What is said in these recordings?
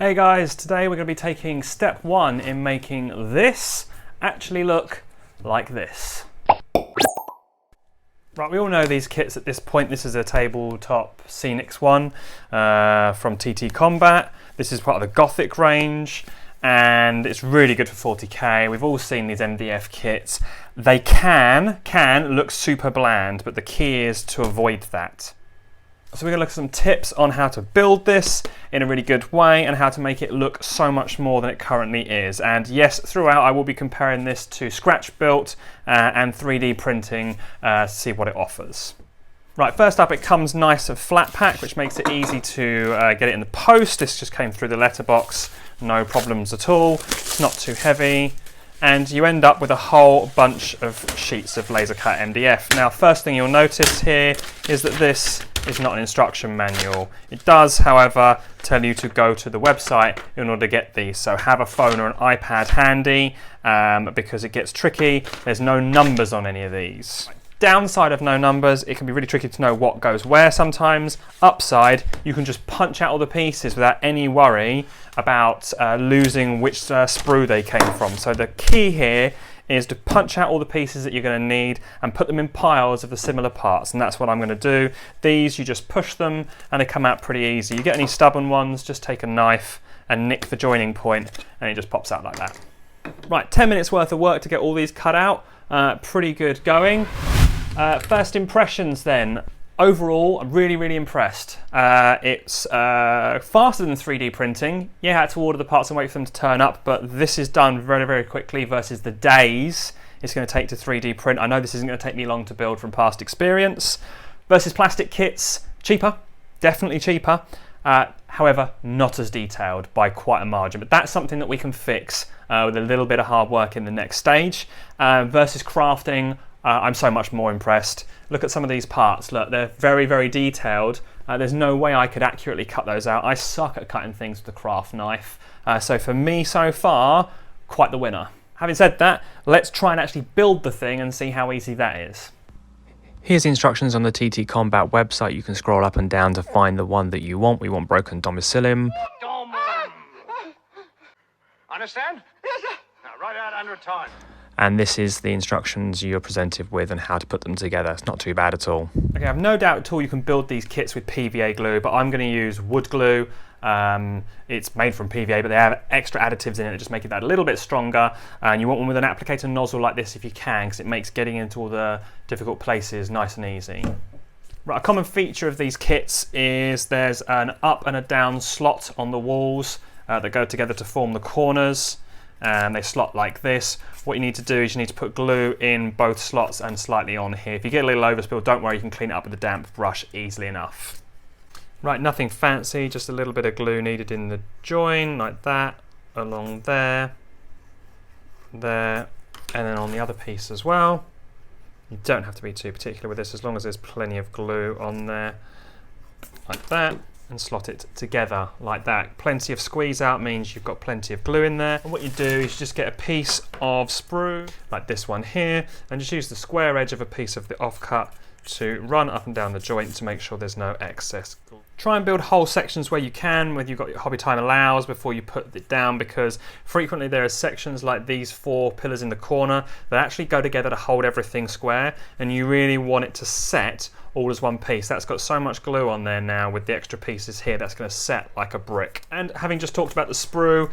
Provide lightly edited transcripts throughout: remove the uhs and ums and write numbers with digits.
Hey guys, today we're going to be taking step one in making this actually look like this. Right, we all know these kits at this point. This is a tabletop Scenics one from TT Combat. This is part of the Gothic range and it's really good for 40k. We've all seen these MDF kits. They can look super bland, but the key is to avoid that. So we're going to look at some tips on how to build this in a really good way and how to make it look so much more than it currently is. And yes, throughout I will be comparing this to scratch built and 3D printing to see what it offers. Right, first up it comes nice and flat pack, which makes it easy to get it in the post. This just came through the letterbox, no problems at all. It's not too heavy. And you end up with a whole bunch of sheets of laser cut MDF. Now, first thing you'll notice here is that this is not an instruction manual. It does, however, tell you to go to the website in order to get these. So have a phone or an iPad handy because it gets tricky. There's no numbers on any of these. Downside of no numbers, it can be really tricky to know what goes where sometimes. Upside, you can just punch out all the pieces without any worry about losing which sprue they came from. So the key here is to punch out all the pieces that you're going to need and put them in piles of the similar parts, and that's what I'm going to do. These, you just push them and they come out pretty easy. You get any stubborn ones, just take a knife and nick the joining point and it just pops out like that. Right, 10 minutes worth of work to get all these cut out. Pretty good going. First impressions then. Overall, I'm really impressed. It's faster than 3D printing. Yeah, I had to order the parts and wait for them to turn up, but this is done very quickly versus the days it's going to take to 3D print. I know this isn't going to take me long to build from past experience. Versus plastic kits, cheaper, definitely cheaper. However, not as detailed by quite a margin, but that's something that we can fix with a little bit of hard work in the next stage. Versus crafting, I'm so much more impressed. Look at some of these parts. Look, they're very detailed. There's no way I could accurately cut those out. I suck at cutting things with a craft knife. So for me so far, quite the winner. Having said that, let's try and actually build the thing and see how easy that is. Here's the instructions on the TT Combat website. You can scroll up and down to find the one that you want. We want broken domicilium. Understand? Yes, sir. Now write out under time. And this is the instructions you're presented with and how to put them together. It's not too bad at all. Okay, I've no doubt at all you can build these kits with PVA glue, but I'm going to use wood glue. It's made from PVA, but they have extra additives in it that just make it that a little bit stronger. And you want one with an applicator nozzle like this if you can, because it makes getting into all the difficult places nice and easy. Right, a common feature of these kits is there's an up and a down slot on the walls that go together to form the corners. And they slot like this. What you need to do is you need to put glue in both slots and slightly on here. If you get a little overspill, don't worry, you can clean it up with a damp brush easily enough. Right, nothing fancy, just a little bit of glue needed in the join, like that, along there, there, and then on the other piece as well. You don't have to be too particular with this, as long as there's plenty of glue on there, like that. And slot it together like that. Plenty of squeeze out means you've got plenty of glue in there. And what you do is you just get a piece of sprue, like this one here, and just use the square edge of a piece of the offcut to run up and down the joint to make sure there's no excess. Try and build whole sections where you can, whether you've got your hobby time allows, before you put it down, because frequently there are sections like these 4 pillars in the corner that actually go together to hold everything square, and you really want it to set all as one piece. That's got so much glue on there now with the extra pieces here that's going to set like a brick. And having just talked about the sprue,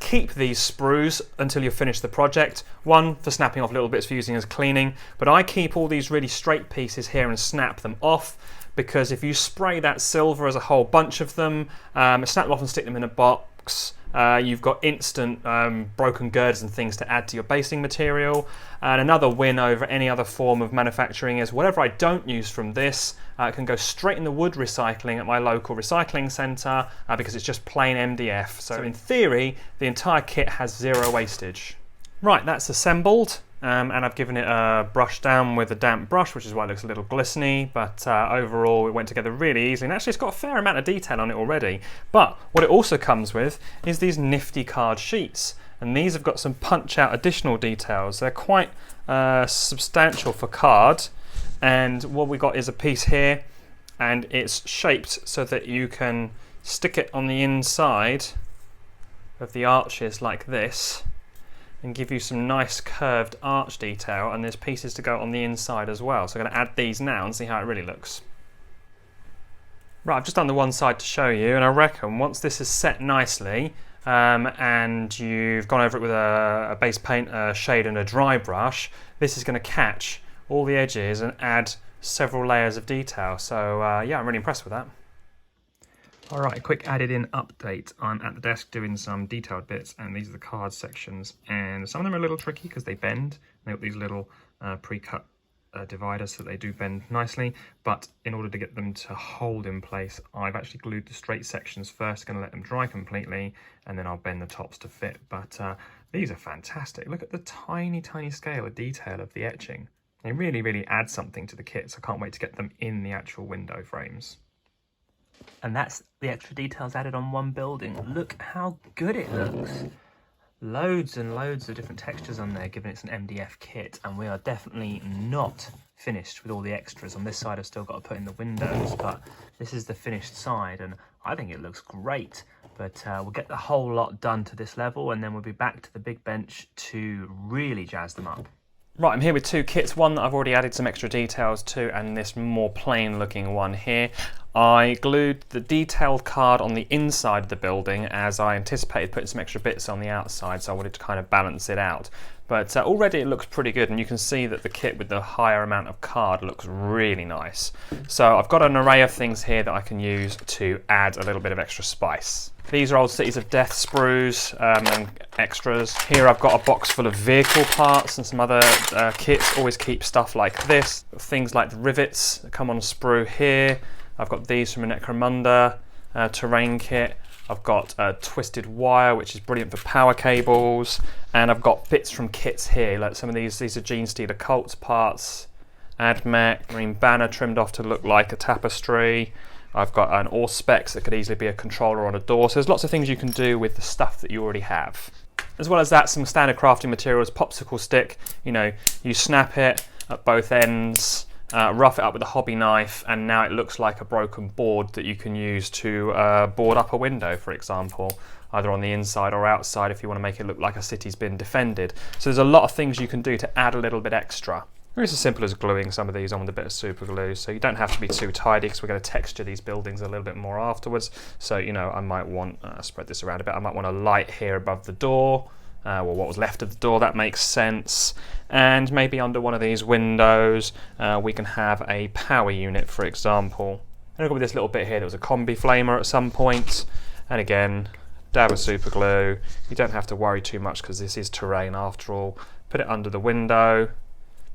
keep these sprues until you've finished the project. One, for snapping off little bits for using as cleaning, but I keep all these really straight pieces here and snap them off, because if you spray that silver as a whole bunch of them, snap them off and stick them in a box, you've got instant broken girders and things to add to your basing material. And another win over any other form of manufacturing is whatever I don't use from this can go straight in the wood recycling at my local recycling centre because it's just plain MDF. So in theory, the entire kit has 0 wastage. Right, that's assembled. And I've given it a brush down with a damp brush, which is why it looks a little glistening, but overall it went together really easily, and actually it's got a fair amount of detail on it already. But what it also comes with is these nifty card sheets, and these have got some punch out additional details. They're quite substantial for card, and what we got is a piece here, and it's shaped so that you can stick it on the inside of the arches like this and give you some nice curved arch detail, and there's pieces to go on the inside as well. So I'm going to add these now and see how it really looks. Right, I've just done the one side to show you, and I reckon once this is set nicely and you've gone over it with a base paint, a shade and a dry brush, this is going to catch all the edges and add several layers of detail. So yeah, I'm really impressed with that. Alright, a quick added in update. I'm at the desk doing some detailed bits, and these are the card sections, and some of them are a little tricky because they bend. They've got these little pre-cut dividers so they do bend nicely, but in order to get them to hold in place, I've actually glued the straight sections first, going to let them dry completely, and then I'll bend the tops to fit. But these are fantastic. Look at the tiny scale of detail of the etching. They really add something to the kit, so I can't wait to get them in the actual window frames. And that's the extra details added on one building. Look how good it looks. Loads and loads of different textures on there, given it's an MDF kit, and we are definitely not finished with all the extras. On this side I've still got to put in the windows, but this is the finished side, and I think it looks great. But we'll get the whole lot done to this level, and then we'll be back to the big bench to really jazz them up. Right, I'm here with two kits, one that I've already added some extra details to, and this more plain looking one here. I glued the detailed card on the inside of the building as I anticipated putting some extra bits on the outside, so I wanted to kind of balance it out. But already it looks pretty good, and you can see that the kit with the higher amount of card looks really nice. So I've got an array of things here that I can use to add a little bit of extra spice. These are old Cities of Death sprues and extras. Here I've got a box full of vehicle parts and some other kits. Always keep stuff like this. Things like the rivets that come on sprue here. I've got these from a Necromunda terrain kit. I've got twisted wire, which is brilliant for power cables. And I've got bits from kits here, like some of these are Gene Stealer Colts parts. AdMech, Marine Banner trimmed off to look like a tapestry. I've got an Auspex that could easily be a controller on a door. So there's lots of things you can do with the stuff that you already have. As well as that, some standard crafting materials, popsicle stick, you know, you snap it at both ends, rough it up with a hobby knife, and now it looks like a broken board that you can use to board up a window, for example, either on the inside or outside if you want to make it look like a city's been defended. So there's a lot of things you can do to add a little bit extra. It's as simple as gluing some of these on with a bit of super glue, so you don't have to be too tidy because we're going to texture these buildings a little bit more afterwards. So, you know, I might want, spread this around a bit, I might want a light here above the door, or what was left of the door, that makes sense. And maybe under one of these windows, we can have a power unit, for example. And I've got this little bit here that was a combi flamer at some point. And again, dab of super glue. You don't have to worry too much because this is terrain after all. Put it under the window.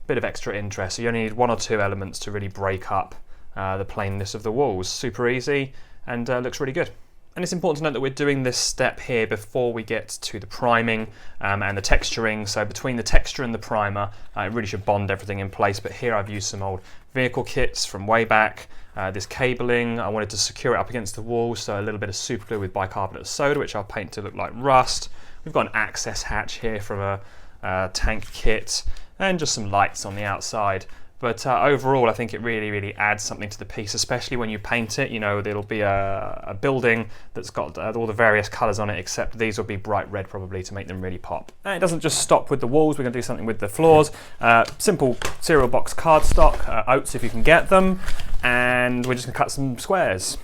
Bit of extra interest, so you only need one or two elements to really break up the plainness of the walls. Super easy and looks really good. And it's important to note that we're doing this step here before we get to the priming and the texturing. So between the texture and the primer, it really should bond everything in place. But here I've used some old vehicle kits from way back. This cabling, I wanted to secure it up against the wall, so a little bit of super glue with bicarbonate of soda, which I'll paint to look like rust. We've got an access hatch here from a tank kit, and just some lights on the outside. But overall, I think it really adds something to the piece, especially when you paint it. You know, there'll be a building that's got all the various colours on it, except these will be bright red probably to make them really pop. And it doesn't just stop with the walls, we're going to do something with the floors. Simple cereal box cardstock, oats if you can get them, and we're just going to cut some squares.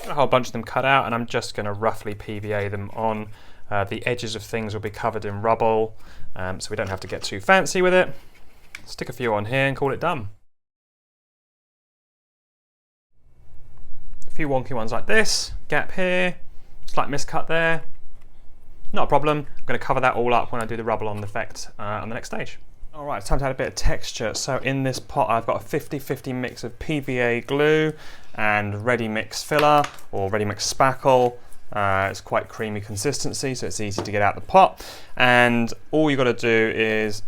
A whole bunch of them cut out, and I'm just going to roughly PVA them on. The edges of things will be covered in rubble, so we don't have to get too fancy with it. Stick a few on here and call it done. A few wonky ones like this, gap here, slight miscut there. Not a problem. I'm going to cover that all up when I do the rubble on effect on the next stage. Alright, it's time to add a bit of texture. So in this pot I've got a 50-50 mix of PVA glue and ready mix filler or ready mix spackle. It's quite creamy consistency, so it's easy to get out the pot. And all you've got to do is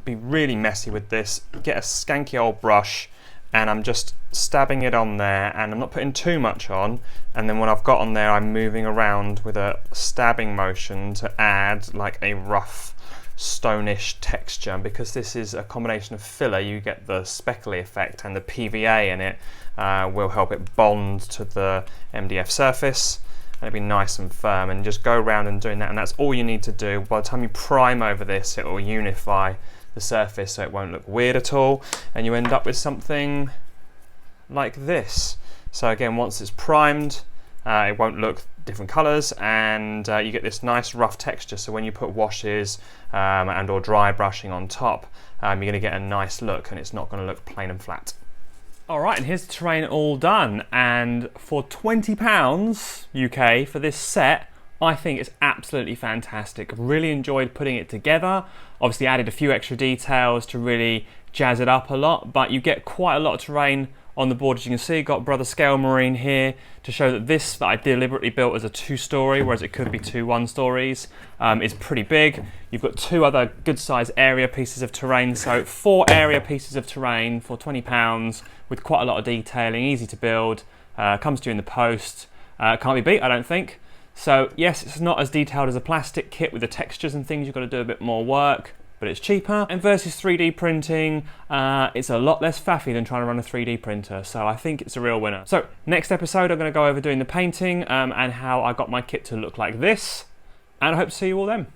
be really messy with this. Get a skanky old brush, and I'm just stabbing it on there, and I'm not putting too much on. And then when I've got on there, I'm moving around with a stabbing motion to add like a rough stonish texture. And because this is a combination of filler, you get the speckly effect, and the PVA in it will help it bond to the MDF surface, and it'll be nice and firm. And just go around and doing that, and that's all you need to do. By the time you prime over this, it will unify the surface so it won't look weird at all, and you end up with something like this. So again, once it's primed, it won't look different colours, and you get this nice rough texture. So when you put washes and or dry brushing on top, you're going to get a nice look, and it's not going to look plain and flat. Alright, and here's the terrain all done, and for £20 UK for this set, I think it's absolutely fantastic. I've really enjoyed putting it together. Obviously added a few extra details to really jazz it up a lot, but you get quite a lot of terrain on the board. As you can see, got Brother Scale Marine here to show that this that I deliberately built as a 2-story, whereas it could be 2 1-stories. Is pretty big. You've got 2 other good sized area pieces of terrain, so 4 area pieces of terrain for £20 with quite a lot of detailing, easy to build, comes to you in the post. Can't be beat, I don't think. So yes, it's not as detailed as a plastic kit with the textures and things. You've got to do a bit more work, but it's cheaper. And versus 3D printing, it's a lot less faffy than trying to run a 3D printer. So I think it's a real winner. So next episode, I'm going to go over doing the painting and how I got my kit to look like this. And I hope to see you all then.